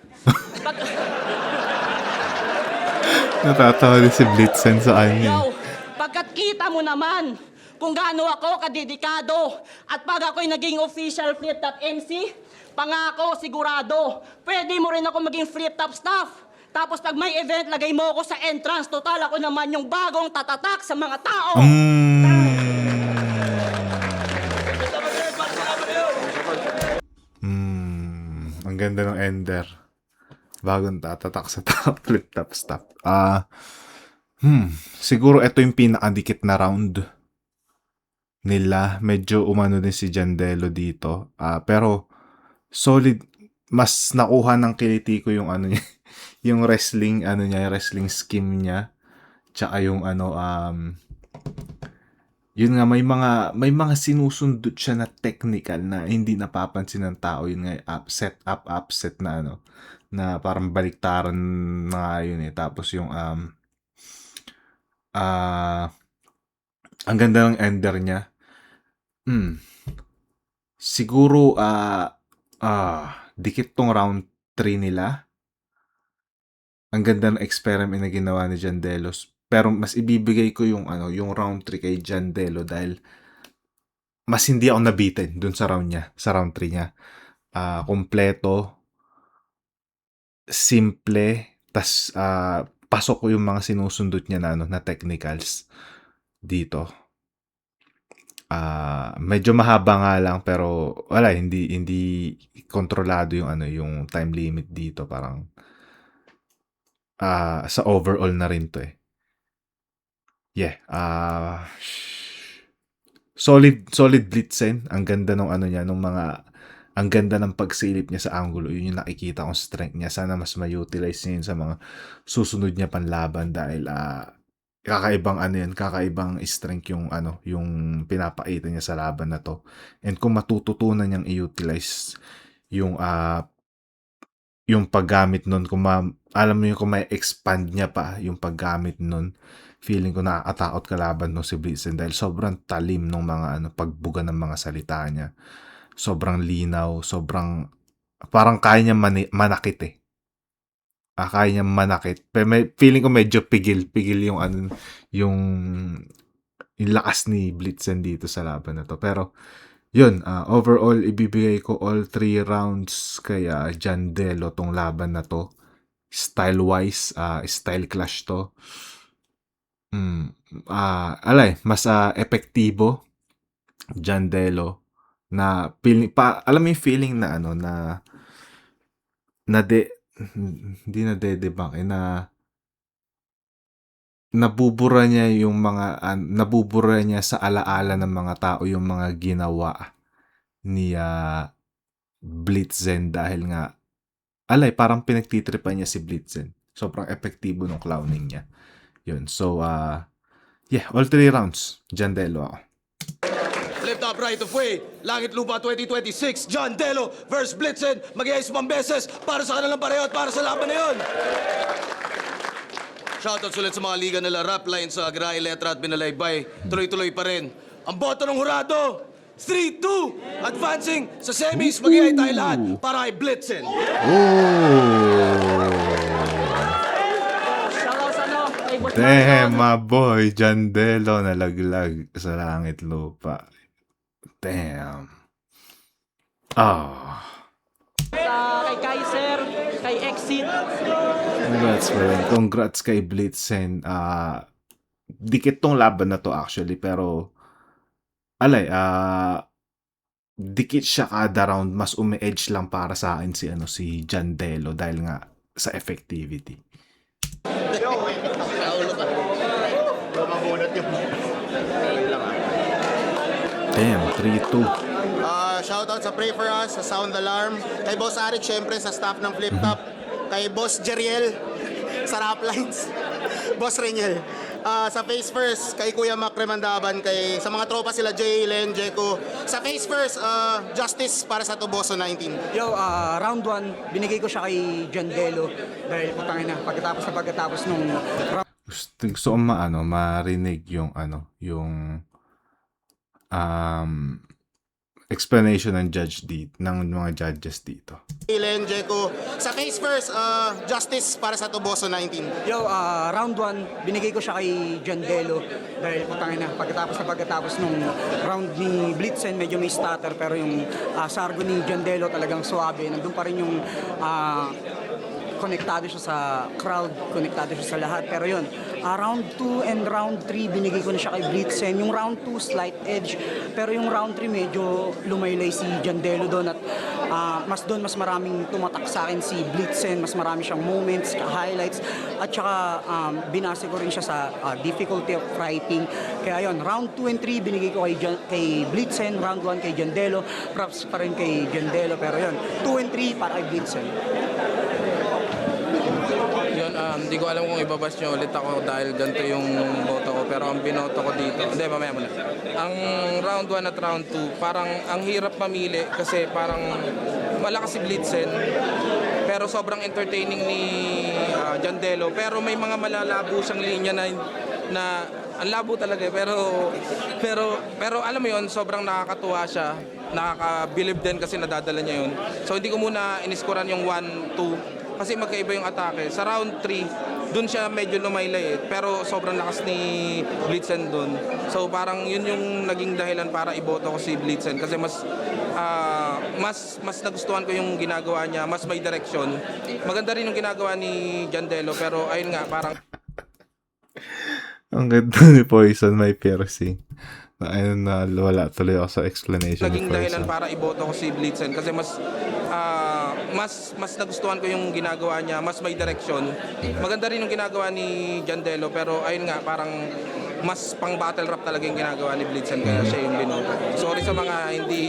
Natatawa din si Blitzen sa kanya. Pagkat kita mo naman kung gaano ako kadedikado. At pag ako'y naging official flip-top MC, pangako, sigurado, pwede mo rin ako maging flip-top staff. Tapos pag may event, lagay mo ako sa entrance. Total, ako naman yung bagong tatatak sa mga tao. Ang ganda ng ender. Bagong tatatak sa top flip-top stuff. Siguro ito yung pinakadikit na round nila. Medyo umano din si Jandelo dito. Pero solid, mas nakuha ng kiliti ko yung niya, yung wrestling wrestling scheme niya. Tsaka yung yun nga, may mga sinusundot siya na technical na hindi napapansin ng tao. Yun nga, upset na na parang baliktaran na yun eh. Tapos yung ang ganda ng ender niya. Siguro dikit tong round 3 nila. Ang ganda ng experiment na ginawa ni Jandelos. Pero mas ibibigay ko yung round 3 kay Jandelo dahil mas hindi ako nabitin dun sa round 3 niya. Kompleto, simple, tas pasok ko yung mga sinusundot niya na technicals dito. Medyo mahaba nga lang pero wala, hindi kontrolado yung time limit dito, parang sa overall na rin to eh. Solid Blitzen. Ang ganda ng niya, ang ganda ng pagsilip niya sa angulo. Yun yung nakikita kong strength niya. Sana mas ma-utilize niya yun sa mga susunod niya panlaban dahil kakaibang strength yung pinapakita niya sa laban na to. And kung matututunan niyang i-utilize yung paggamit nun, alam mo yung kung may expand niya pa yung paggamit nun, feeling ko nakakatakot kalaban no si Blitzen dahil sobrang talim ng mga pagbuga ng mga salita niya. Sobrang linaw, parang kaya niya manakit eh. Kaya niya manakit. Pero feeling ko medyo pigil yung lakas ni Blitzen dito sa laban na to. Pero yun, overall ibibigay ko all 3 rounds kaya Jandelo tong laban na to. Style-wise, style clash to. Mas epektibo Jandelo na feeling alam mo yung feeling na hindi na de-debunk nabubura niya yung mga nabubura niya sa alaala ng mga tao yung mga ginawa ni Blitzen dahil nga parang pinagtitripan niya si Blitzen. Sobrang epektibo ng clowning niya. Yun. So all 3 rounds Jandelo ako. Flip top right of way, Langit Lupa 2026, Jandelo versus Blitzen. Mag-iayos beses para sa kanilang pareho at para sa laban na yun. Shoutouts ulit sa mga liga nila Rap Line sa Agrahe, Letra at Binalaybay. Tuloy-tuloy pa rin. Ang boto ng hurado, 3-2. Advancing sa semis, mag-iay tayo lahat para kay Blitzen. Shout Damn, my boy, Jandelo nalaglag sa langit lupa. Damn. Ah. Kay Kaiser, kay Exit. Congrats, man. Congrats kay Blitzen. Dikit tong laban na to actually, pero dikit siya kada round. Mas umi-edge lang para sa akin si Jandelo dahil nga sa effectivity. Damn, 3-2. Shoutout sa Pray For Us, sa Sound Alarm, kay Boss Arik, syempre sa staff ng Flip Top, kay Boss Jeriel, sa Rap Lines, Boss Reniel, sa Face First, kay Kuya Mac Remandaban, sa mga tropa sila Jay, Len, Jeko, sa Face First, Justice para sa Tuboso 19. Yo, round 1, binigay ko siya kay Jandelo dahil putangin na pagkatapos nung Gusto ko marinig yung explanation ng mga judges dito. Len, Jeko, sa Face First, Justice para sa Tuboso 19. Yo, round 1, binigay ko siya kay Jandelo dahil putangin na pagkatapos nung round ni Blitzen, medyo may stutter pero yung sargo ni Jandelo talagang suabe. Nandun pa rin yung konektado siya sa crowd, konektado siya sa lahat. Pero yun, round 2 and round 3, binigay ko na siya kay Blitzen. Yung round 2, slight edge. Pero yung round 3, medyo lumaylay si Jandelo doon. At mas maraming tumatak sa akin si Blitzen. Mas marami siyang moments, highlights. At saka, binase ko rin siya sa difficulty of fighting. Kaya yun, round 2 and 3, binigay ko kay Blitzen. Round 1 kay Jandelo. Props pa rin kay Jandelo. Pero yun, 2 and 3 para kay Blitzen. Yun, hindi ko alam kung ibabas nyo ulit ako dahil ganito yung boto ko. Pero ang binoto ko dito, hindi, mamaya muna. Ang round 1 at round 2, parang ang hirap mamili kasi parang malakas si Blitzen. Pero sobrang entertaining ni Jandelo. Pero may mga malalabo siyang linya na ang labo talaga. Pero alam mo yun, sobrang nakakatuwa siya. Nakaka-believe din kasi nadadala niya yun. So hindi ko muna iniskuran yung 1, 2. Kasi magkaiba yung atake. Sa round 3, dun siya medyo lumaylay pero sobrang lakas ni Blitzen dun. So parang yun yung naging dahilan para iboto ko si Blitzen kasi mas nagustuhan ko yung ginagawa niya, mas may direction. Maganda rin yung ginagawa ni Jandelo pero ayun nga, parang Ang ganda ni Poison, may piercing. Na wala tuloy ako sa explanation ni naging dahilan Poison. para iboto ko si Blitzen kasi mas nagustuhan ko yung ginagawa niya, mas may direction. Maganda rin yung ginagawa ni Jandelo pero ayun nga, parang mas pang battle rap talaga yung ginagawa ni Blitzen kaya siya yung binoto. Sorry sa mga hindi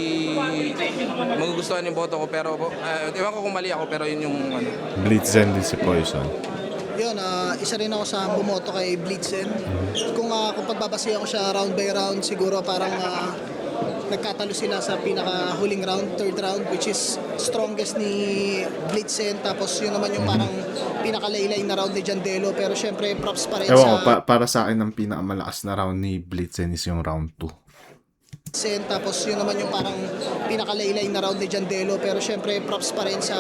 magugustuhan yung boto ko pero ewan ko kung mali ako pero yun yung Blitzen din si Poison. Yun, isa rin ako sa bumoto kay Blitzen. Kung pagbabasihan ko siya round by round, siguro parang nagkatalo sila sa pinaka-huling round, third round, which is strongest ni Blitzen. Tapos yun naman yung parang pinakalaylay na round ni Jandelo. Pero syempre, props pa rin Ewan ko, sa para sa akin ang pinakamalakas na round ni Blitzen is yung round 2. Blitzen. Tapos yun naman yung parang pinakalaylay na round ni Jandelo. Pero syempre, props pa rin sa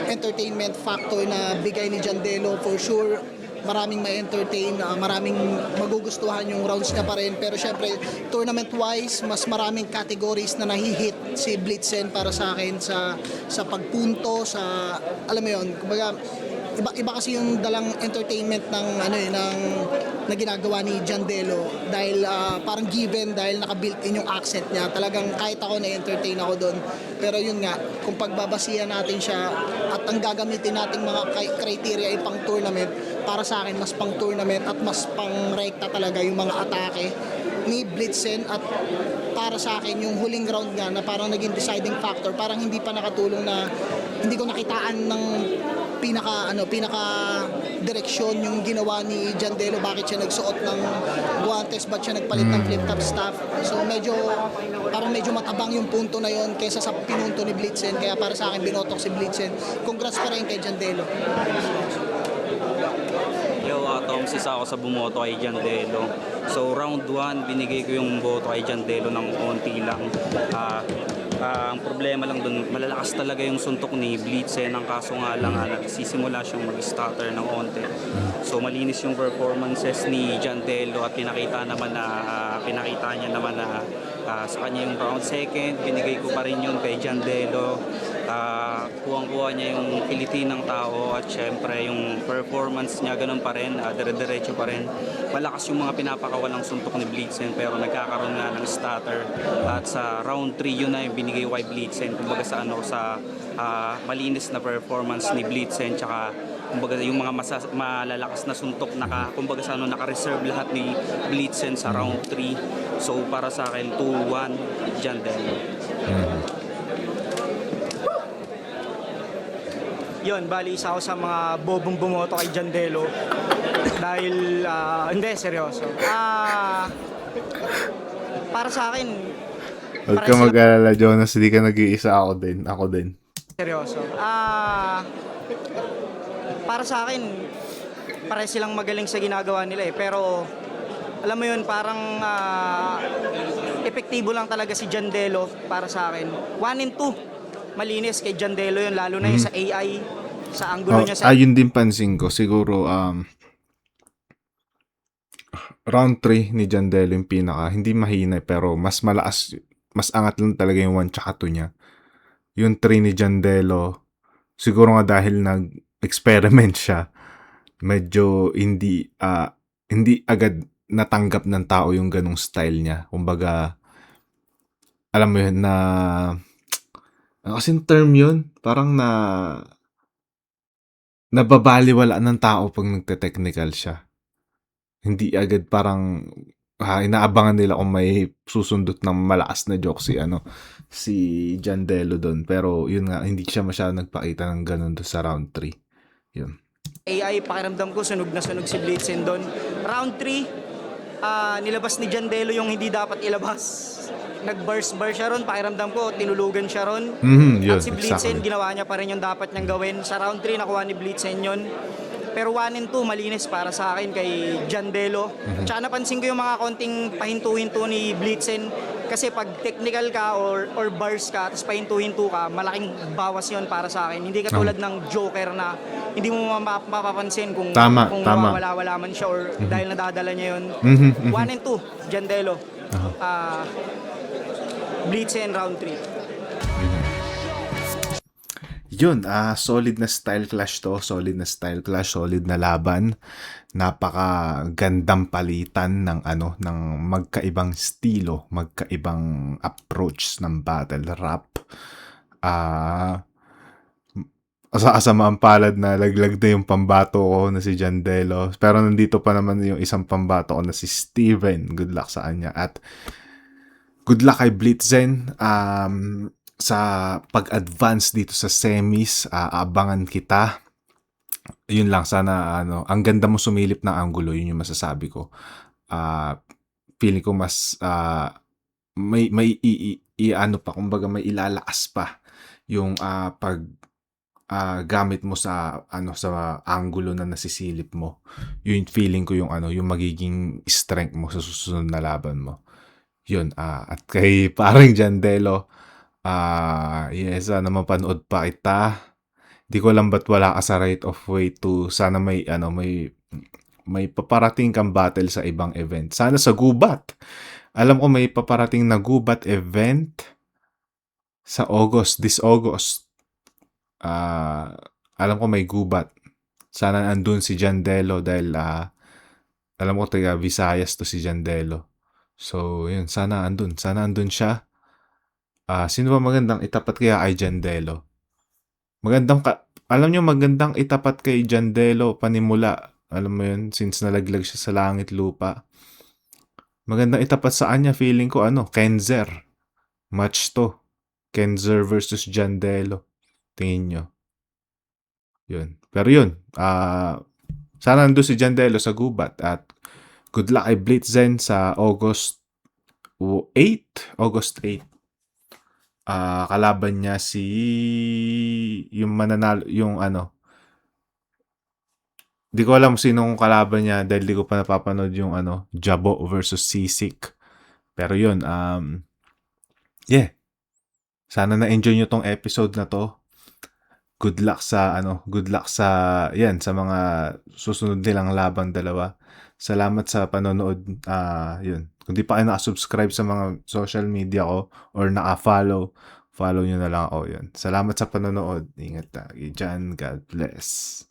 entertainment factor na bigay ni Jandelo. For sure, maraming may entertain, maraming magugustuhan yung rounds niya pa rin. Pero syempre, tournament-wise, mas maraming categories na nahihit si Blitzen para sa akin sa pagpunto, sa, alam mo yun, kumbaga, iba kasi yung dalang entertainment ng na ginagawa ni Jandelo dahil parang given dahil naka-built-in yung accent niya. Talagang kahit ako na-entertain ako doon. Pero yun nga, kung pagbabasihan natin siya at ang gagamitin nating mga criteria ay pang tournament, para sa akin mas pang tournament at mas pang rekta talaga yung mga atake ni Blitzen. At para sa akin yung huling round nga na parang naging deciding factor, parang hindi pa nakatulong na hindi ko nakitaan ng pinaka direksyon yung ginawa ni Jandelo, bakit siya nagsuot ng guantes, bakit siya nagpalit ng flip-top staff. So medyo matabang yung punto na yon kaysa sa pinunto ni Blitzen, kaya para sa akin binotok si Blitzen. Congrats pa rin kay Jandelo. Yo, Tomsis ako sa bumoto kay Jandelo. So round 1, binigay ko yung boto kay Jandelo ng konti lang. Ang problema lang dun, malalakas talaga yung suntok ni Blitzen. Ang kaso nga lang, nagsisimula siyang mag-stutter ng onte. So malinis yung performances ni Jandelo at pinakita niya naman na sa kanya yung round second, binigay ko pa rin yun kay Jandelo. Kuwang-kuha niya yung kiliti ng tao at syempre yung performance niya ganun pa rin, dire-diretso pa rin. Malakas yung mga pinapakawalang suntok ni Blitzen pero nagkakaroon nga ng stutter. At sa round 3 yun na yung binigay kay Blitzen, kumbaga sa malinis na performance ni Blitzen, tsaka kumbaga yung mga malalakas na suntok kumbaga naka-reserve lahat ni Blitzen sa round 3. So para sa akin 2-1 Jandelo. Yun, bali isa ako sa mga bobong bumoto kay Jandelo. Dahil, hindi, seryoso. Para sa akin, Huwag ka mag-alala, Jonas. Hindi ka nag-iisa. Ako din. seryoso. Para sa akin, pare silang magaling sa ginagawa nila eh. Pero, alam mo yun, parang epektibo lang talaga si Jandelo para sa akin. 1 and 2. Malinis kay Jandelo yun, lalo na yung sa AI, sa angulo niya sa... Ayun din pansin ko. Siguro, round 3 ni Jandelo yung pinaka. Hindi mahina, pero mas malakas, mas angat lang talaga yung 1 tsaka 2 niya. Yung 3 ni Jandelo, siguro nga dahil nag-experiment siya, medyo hindi agad natanggap ng tao yung ganong style niya. Kumbaga, alam mo yun, kasing term yun, parang nababaliwala ng tao pag nagte-technical siya. Hindi agad parang inaabangan nila kung may susundot ng malakas na joke si Jandelo doon. Pero yun nga, hindi siya masyadong nagpakita ng ganun doon sa round 3. Yun. AI, pakiramdam ko, sunog na sunog si Blitzen doon. Round 3, nilabas ni Jandelo yung hindi dapat ilabas. Nag-burst siya ron, pakiramdam ko, tinulugan siya ron. Yun, At si Blitzen, exactly. ginawa niya pa rin yung dapat niyang gawin. Sa round 3, nakuha ni Blitzen yun. Pero 1 and 2, malinis para sa akin kay Jandelo. Tsaka napansin ko yung mga konting pahinto-hinto ni Blitzen. Kasi pag technical ka or bars ka, tapos pahinto-hinto ka, malaking bawas yon para sa akin. Hindi katulad ng Joker na hindi mo mapapansin kung wala man siya or dahil nadadala niya yun. 1 and 2, Jandelo. Blitzen round 3. Yun, solid na style clash to. Solid na laban. Napakagandang palitan ng ng magkaibang estilo, magkaibang approach ng battle rap. Asama ang palad na laglag na yung pambato ko na si Jandelo. Pero nandito pa naman yung isang pambato ko na si Steven. Good luck sa kanya. At good luck kay Blitzen. Sa pag-advance dito sa semis, abangan kita. Yun lang, sana ang ganda mo sumilip ng angulo, yun yung masasabi ko. Feeling ko mas may kumbaga may ilalakas pa yung pag gamit mo sa sa angulo na nasisilip mo. Yun feeling ko yung yung magiging strength mo sa susunod na laban mo. Yun, at kay parang Jandelo, yes, sana mapanood pa kita. Di ko alam ba't wala ka sa right of way to. Sana may paparating kang battle sa ibang event. Sana sa Gubat. Alam ko may paparating na Gubat event sa this August. Alam ko may Gubat. Sana andun si Jandelo dahil alam ko taga Visayas to si Jandelo. So, yun, sana andun siya. Sino ba magandang itapat kaya kay Jandelo? Alam nyo, magandang itapat kay Jandelo panimula. Alam mo yun, since nalaglag siya sa langit lupa. Magandang itapat sa kanya, feeling ko, Kenzer. Match to. Kenzer versus Jandelo. Tingin nyo. Yun. Pero yun, sana nandun si Jandelo sa Gubat. At good luck kay Blitzen sa August 8. Kalaban niya yung mananalo, di ko alam sinong kalaban niya dahil di ko pa napapanood yung Jabo versus Sisik. Pero yun, yeah. Sana na-enjoy nyo tong episode na to. Good luck sa yan sa mga susunod nilang labang dalawa. Salamat sa panonood. Yun. Kung di pa kayo nakasubscribe sa mga social media ko or naka-follow, follow nyo na lang ako yun. Salamat sa panonood. Ingat lagi dyan. God bless.